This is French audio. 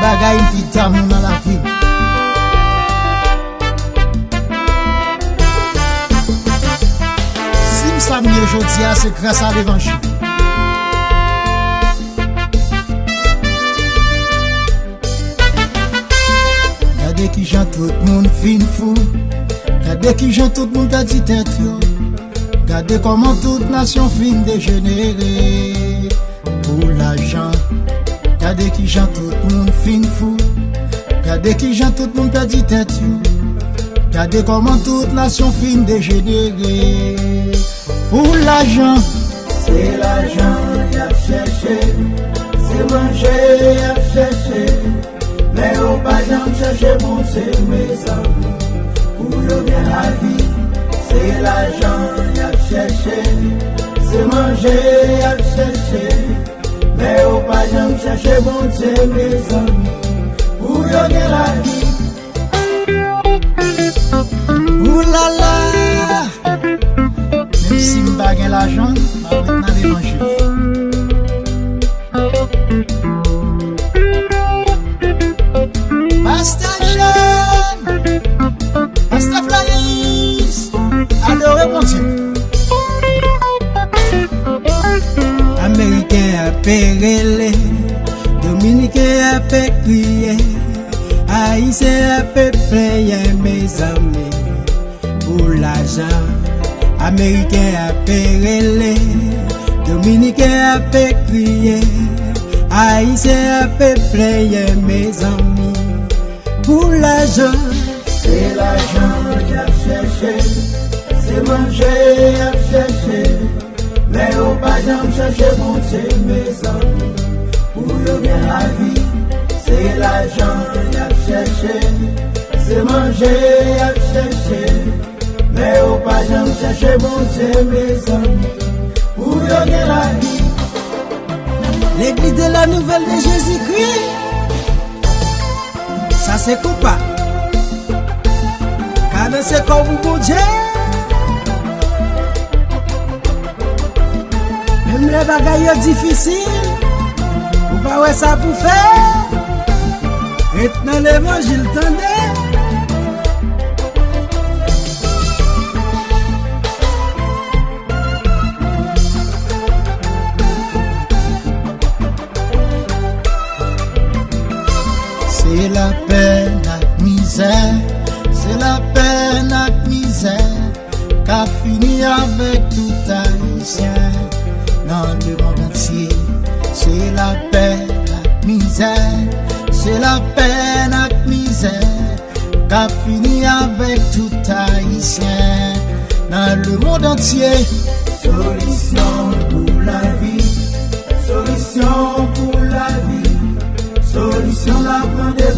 bagaille qui t'amour dans la vie. Si me sommes mieux aujourd'hui, c'est grâce à l'évangile. Regardez qui j'en tout le monde fin fou. Regardez qui j'en tout le monde a dit tête yo. Regardez comment toute nation fin dégénérée pour l'argent. Regardez qui j'en tout le monde fin fou. Regardez qui j'en tout le monde a dit tête yo. Regardez comment toute nation fin dégénérée pour l'argent. C'est l'argent y'a cherché, c'est manger y'a cherché. Mais au pas jamais chercher bon c'est mes amis. Pour le bien la vie, c'est l'argent y'a cherché, c'est manger y'a cherché. Mais au pas jamais chercher bon c'est mes amis. Pour le bien la vie. Ouh là là, même si je n'ai pas l'argent, je vais mettre dans l'évangile. Pasteur Jean, Pasteur Flaïs, adorez mon Dieu. Américain a pérélé, Dominicain a pécrié, Haïtien a peuplé, mes amis, pour l'argent. Américain a pérélé, Dominicain a pécrié, Haïtien a peuplé, mes amis, pour l'argent. C'est l'argent y'a cherché, c'est manger y'a cherché. Mais au pas jamais chercher bon c'est mes amis. Pour le bien la vie, c'est l'argent y'a cherché, c'est manger y'a cherché. Mais au pas jamais chercher bon c'est mes amis. Pour le bien la vie. L'église de la nouvelle de Jésus-Christ, ça c'est compas. Car c'est comme bon Dieu. Même les bagailles difficiles, vous pas ouais ça pour faire. Et dans l'évangile, tendez. C'est la peine à misère, c'est la peine à misère, qu'a fini avec tout haïtien dans le monde entier. C'est la peine à misère, c'est la peine à misère, qu'a fini avec tout haïtien dans le monde entier. Solution pour la vie, solution pour la vie, solution la pandémie.